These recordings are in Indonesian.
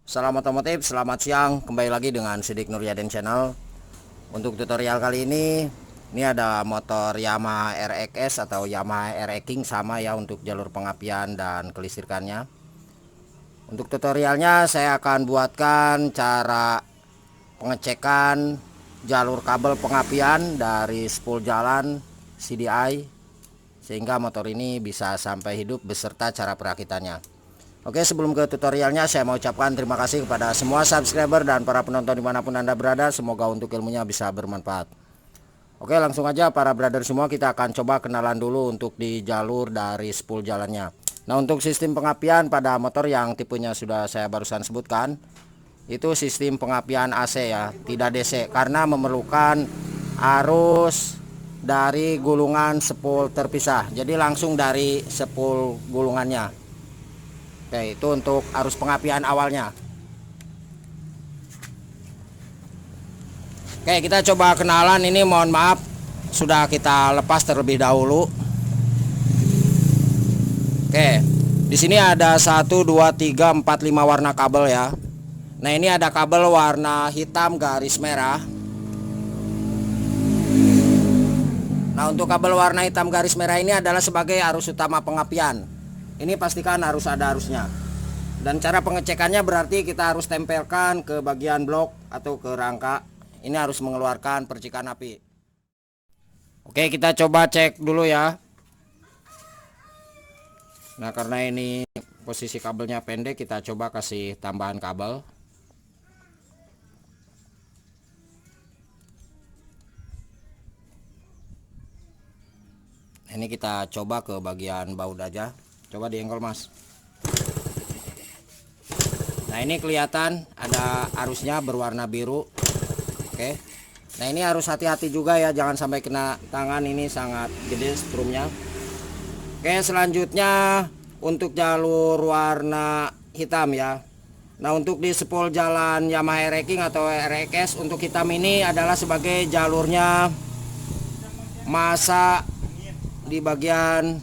Salam otomotif, selamat siang. Kembali lagi dengan Sidik Nuryaden Channel. Untuk tutorial kali ini ada motor Yamaha RX atau Yamaha RX King, sama ya untuk jalur pengapian dan kelistrikannya. Untuk tutorialnya saya akan buatkan cara pengecekan jalur kabel pengapian dari spool jalan CDI sehingga motor ini bisa sampai hidup beserta cara perakitannya. Oke, sebelum ke tutorialnya saya mau ucapkan terima kasih kepada semua subscriber dan para penonton dimanapun Anda berada. Semoga untuk ilmunya bisa bermanfaat. Oke, langsung aja para brother semua, kita akan coba kenalan dulu untuk di jalur dari spool jalannya. Nah, untuk sistem pengapian pada motor yang tipenya sudah saya barusan sebutkan, itu sistem pengapian AC ya, tidak DC, karena memerlukan arus dari gulungan spool terpisah. Jadi langsung dari spool gulungannya. Oke, itu untuk arus pengapian awalnya. Oke, kita coba kenalan. Ini mohon maaf sudah kita lepas terlebih dahulu. Oke, di sini ada 1, 2, 3, 4, 5 warna kabel ya. Nah, ini ada kabel warna hitam garis merah. Nah, untuk kabel warna hitam garis merah ini adalah sebagai arus utama pengapian. Ini pastikan harus ada arusnya. Dan cara pengecekannya berarti kita harus tempelkan ke bagian blok atau ke rangka. Ini harus mengeluarkan percikan api. Oke, kita coba cek dulu ya. Nah, karena ini posisi kabelnya pendek, kita coba kasih tambahan kabel. Ini kita coba ke bagian baut aja. Coba diengkol, Mas. Nah, ini kelihatan ada arusnya berwarna biru. Oke. Nah, ini harus hati-hati juga ya, jangan sampai kena tangan, ini sangat gede strumnya. Oke, selanjutnya untuk jalur warna hitam ya. Nah, untuk di spool jalan Yamaha RX King atau RX, untuk hitam ini adalah sebagai jalurnya masa di bagian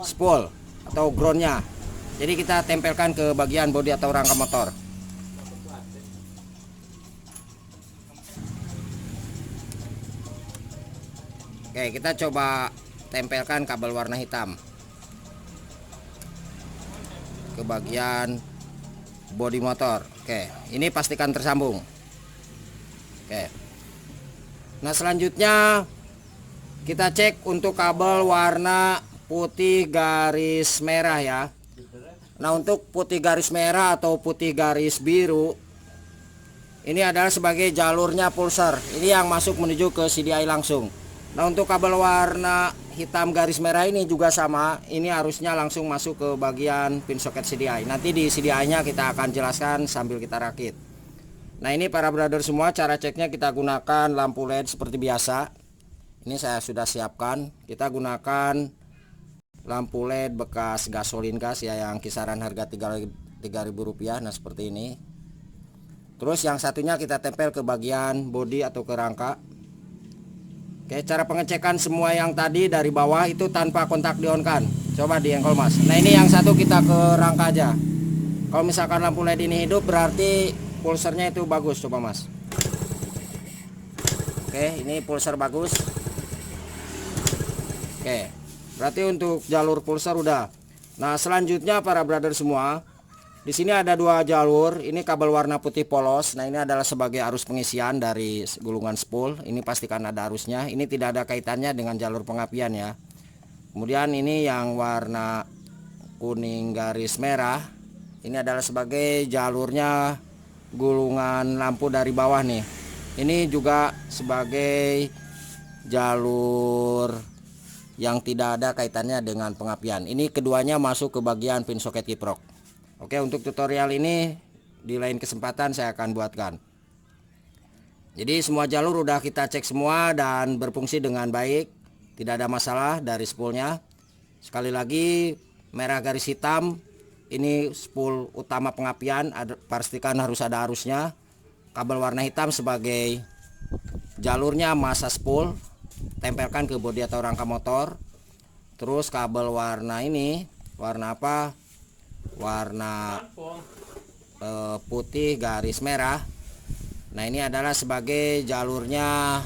spool atau groundnya. Jadi kita tempelkan ke bagian bodi atau rangka motor. Oke, kita coba tempelkan kabel warna hitam ke bagian bodi motor. Oke, ini pastikan tersambung. Oke. Nah, selanjutnya kita cek untuk kabel warna putih garis merah ya. Nah, untuk putih garis merah atau putih garis biru, ini adalah sebagai jalurnya pulser. Ini yang masuk menuju ke CDI langsung. Nah, untuk kabel warna hitam garis merah ini juga sama. Ini harusnya langsung masuk ke bagian pin soket CDI. Nanti di CDI-nya kita akan jelaskan sambil kita rakit. Nah, ini para brother semua, cara ceknya kita gunakan lampu LED seperti biasa. Ini saya sudah siapkan. Kita gunakan lampu LED bekas gasolin gas ya, yang kisaran harga Rp3.000. Nah, seperti ini. Terus yang satunya kita tempel ke bagian bodi atau ke rangka. Oke, cara pengecekan semua yang tadi dari bawah itu tanpa kontak di-on-kan. Coba diengkol, Mas. Nah, ini yang satu kita ke rangka aja. Kalau misalkan lampu LED ini hidup berarti pulsernya itu bagus. Coba, Mas. Oke, ini pulser bagus. Oke, berarti untuk jalur pulser udah. Nah, selanjutnya para brother semua, di sini ada dua jalur. Ini kabel warna putih polos. Nah, ini adalah sebagai arus pengisian dari gulungan spool. Ini pastikan ada arusnya. Ini tidak ada kaitannya dengan jalur pengapian ya. Kemudian ini yang warna kuning garis merah. Ini adalah sebagai jalurnya gulungan lampu dari bawah nih. Ini juga sebagai jalur yang tidak ada kaitannya dengan pengapian. Ini keduanya masuk ke bagian pin soket kiprok. Oke, untuk tutorial ini di lain kesempatan saya akan buatkan. Jadi semua jalur udah kita cek semua dan berfungsi dengan baik, tidak ada masalah dari spoolnya. Sekali lagi, merah garis hitam ini spool utama pengapian, pastikan harus ada arusnya. Kabel warna hitam sebagai jalurnya masa spool, tempelkan ke bodi atau rangka motor. Terus kabel warna ini, warna apa? Warna putih garis merah. Nah ini adalah sebagai jalurnya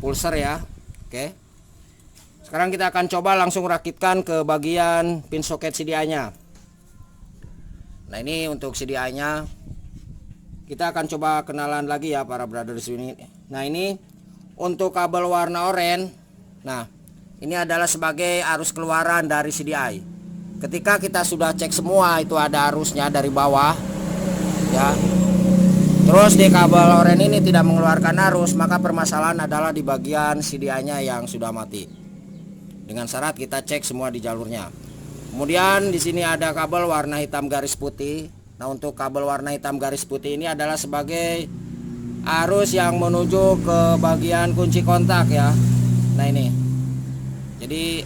pulser ya. Oke. Sekarang kita akan coba langsung rakitkan ke bagian pin soket CDI nya. Nah ini untuk CDI nya kita akan coba kenalan lagi ya para brother di sini. Nah ini untuk kabel warna oranye. Nah ini adalah sebagai arus keluaran dari CDI. Ketika kita sudah cek semua itu ada arusnya dari bawah ya, terus di kabel oranye ini tidak mengeluarkan arus, maka permasalahan adalah di bagian CDI nya yang sudah mati. Dengan syarat kita cek semua di jalurnya. Kemudian di sini ada kabel warna hitam garis putih. Nah untuk kabel warna hitam garis putih ini adalah sebagai arus yang menuju ke bagian kunci kontak ya. Nah ini, jadi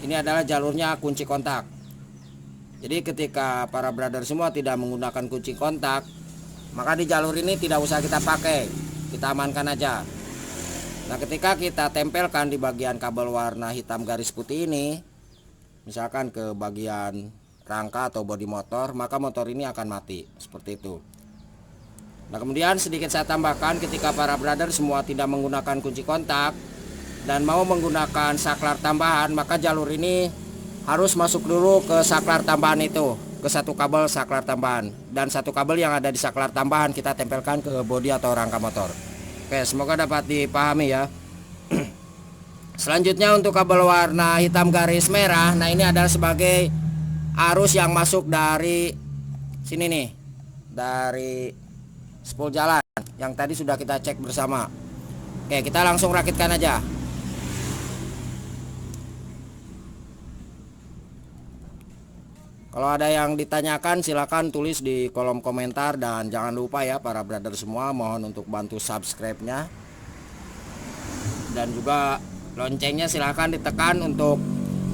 ini adalah jalurnya kunci kontak. Jadi ketika para brother semua tidak menggunakan kunci kontak, maka di jalur ini tidak usah kita pakai, kita amankan aja. Nah ketika kita tempelkan di bagian kabel warna hitam garis putih ini, misalkan ke bagian rangka atau bodi motor, maka motor ini akan mati seperti itu. Nah kemudian sedikit saya tambahkan, ketika para brother semua tidak menggunakan kunci kontak dan mau menggunakan saklar tambahan, maka jalur ini harus masuk dulu ke saklar tambahan itu, ke satu kabel saklar tambahan, dan satu kabel yang ada di saklar tambahan kita tempelkan ke bodi atau rangka motor. Oke, semoga dapat dipahami ya. Selanjutnya untuk kabel warna hitam garis merah. Nah ini adalah sebagai arus yang masuk dari sini nih, dari spool jalan yang tadi sudah kita cek bersama. Oke, kita langsung rakitkan aja. Kalau ada yang ditanyakan silakan tulis di kolom komentar, dan jangan lupa ya para brother semua, mohon untuk bantu subscribe-nya dan juga loncengnya silakan ditekan untuk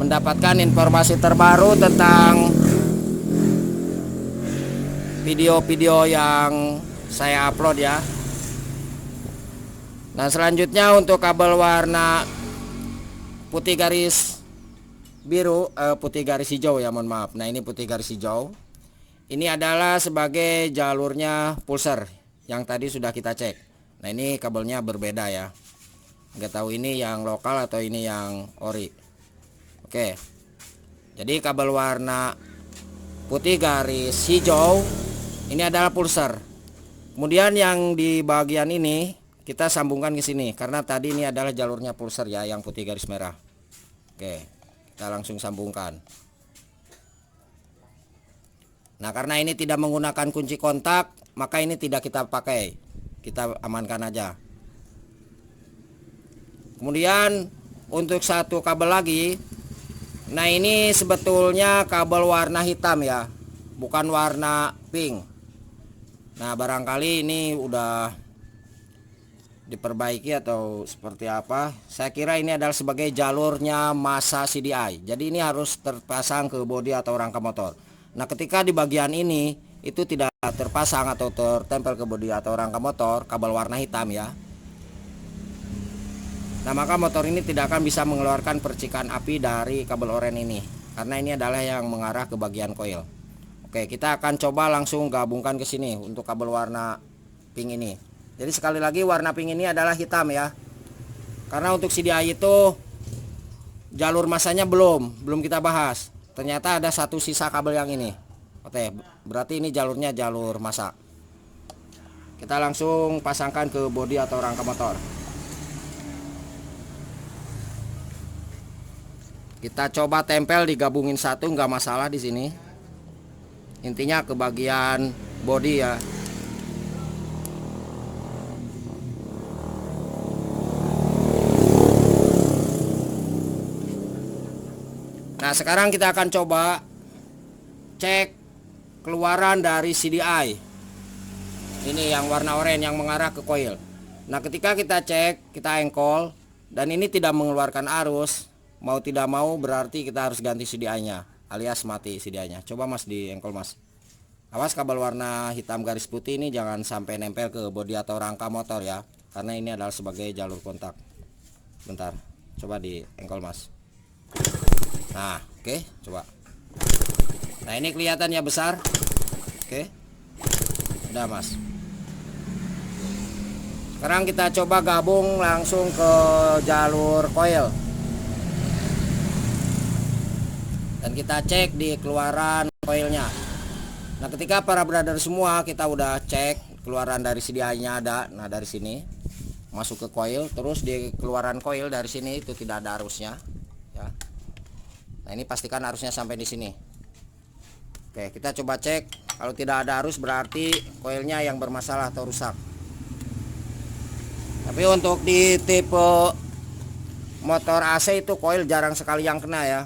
mendapatkan informasi terbaru tentang video-video yang saya upload ya. Nah selanjutnya untuk kabel warna putih garis biru, putih garis hijau ya, mohon maaf. Nah ini putih garis hijau, ini adalah sebagai jalurnya pulser yang tadi sudah kita cek. Nah ini kabelnya berbeda ya, nggak tahu ini yang lokal atau ini yang ori. Oke, jadi kabel warna putih garis hijau ini adalah pulser. Kemudian yang di bagian ini kita sambungkan ke sini, karena tadi ini adalah jalurnya pulser ya, yang putih garis merah. Oke, kita langsung sambungkan. Nah karena ini tidak menggunakan kunci kontak, maka ini tidak kita pakai, kita amankan aja. Kemudian untuk satu kabel lagi, nah ini sebetulnya kabel warna hitam ya, bukan warna pink. Nah barangkali ini udah diperbaiki atau seperti apa. Saya kira ini adalah sebagai jalurnya massa CDI, jadi ini harus terpasang ke bodi atau rangka motor. Nah ketika di bagian ini itu tidak terpasang atau tertempel ke bodi atau rangka motor, kabel warna hitam ya, nah maka motor ini tidak akan bisa mengeluarkan percikan api dari kabel oranye ini, karena ini adalah yang mengarah ke bagian koil. Oke, kita akan coba langsung gabungkan ke sini untuk kabel warna pink ini. Jadi sekali lagi warna pink ini adalah hitam ya, karena untuk CDI itu jalur masanya belum kita bahas. Ternyata ada satu sisa kabel yang ini. Oke, berarti ini jalurnya jalur massa. Kita langsung pasangkan ke bodi atau rangka motor. Kita coba tempel digabungin satu, nggak masalah di sini. Intinya ke bagian bodi ya. Nah sekarang kita akan coba cek keluaran dari CDI. Ini yang warna oranye yang mengarah ke koil. Nah ketika kita cek, kita engkol, dan ini tidak mengeluarkan arus, mau tidak mau berarti kita harus ganti CDI nya, alias mati CDI nya. Coba mas di engkol mas. Awas kabel warna hitam garis putih ini jangan sampai nempel ke bodi atau rangka motor ya, karena ini adalah sebagai jalur kontak. Bentar, coba di engkol mas. Nah oke, coba. Nah ini kelihatannya besar. Oke, udah mas. Sekarang kita coba gabung langsung ke jalur coil. Dan kita cek di keluaran coilnya. Nah ketika para brother semua kita udah cek keluaran dari CDI-nya ada. Nah dari sini masuk ke coil, terus di keluaran coil dari sini itu tidak ada arusnya ya. Nah ini pastikan arusnya sampai di sini. Oke, kita coba cek. Kalau tidak ada arus berarti coilnya yang bermasalah atau rusak. Tapi untuk di tipe motor AC itu coil jarang sekali yang kena ya.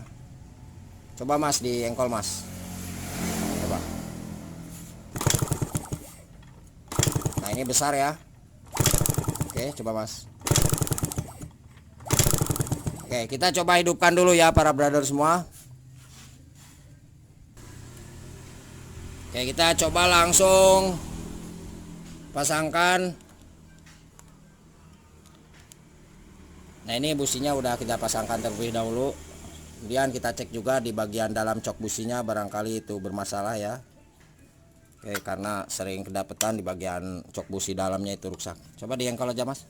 Coba mas di engkol mas. Coba. Nah ini besar ya. Oke, coba mas. Oke, kita coba hidupkan dulu ya para brother semua. Oke, kita coba langsung pasangkan. Nah ini businya udah kita pasangkan terlebih dahulu. Kemudian kita cek juga di bagian dalam cok businya, barangkali itu bermasalah ya. Oke, karena sering kedapatan di bagian cok busi dalamnya itu rusak. Coba diengkol aja mas.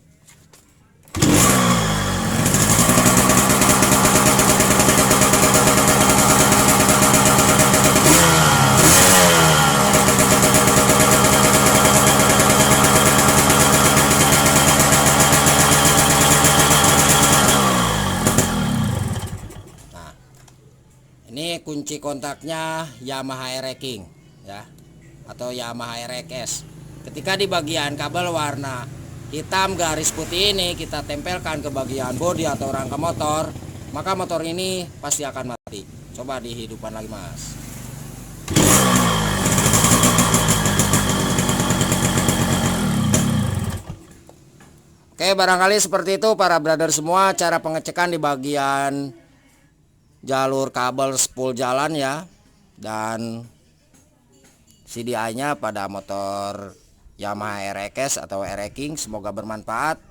Ini kunci kontaknya Yamaha Air King ya, atau Yamaha RX. Ketika di bagian kabel warna hitam garis putih ini kita tempelkan ke bagian bodi atau rangka motor, maka motor ini pasti akan mati. Coba dihidupkan lagi mas. Oke, barangkali seperti itu para brother semua cara pengecekan di bagian jalur kabel spool jalan ya, dan CDI-nya pada motor Yamaha RX atau RX King. Semoga bermanfaat,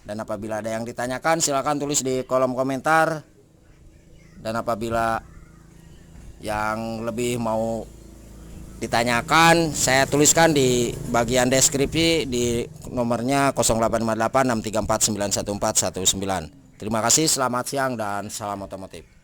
dan apabila ada yang ditanyakan silahkan tulis di kolom komentar, dan apabila yang lebih mau ditanyakan saya tuliskan di bagian deskripsi di nomornya 0858 634 91419. Terima kasih, selamat siang dan salam otomotif.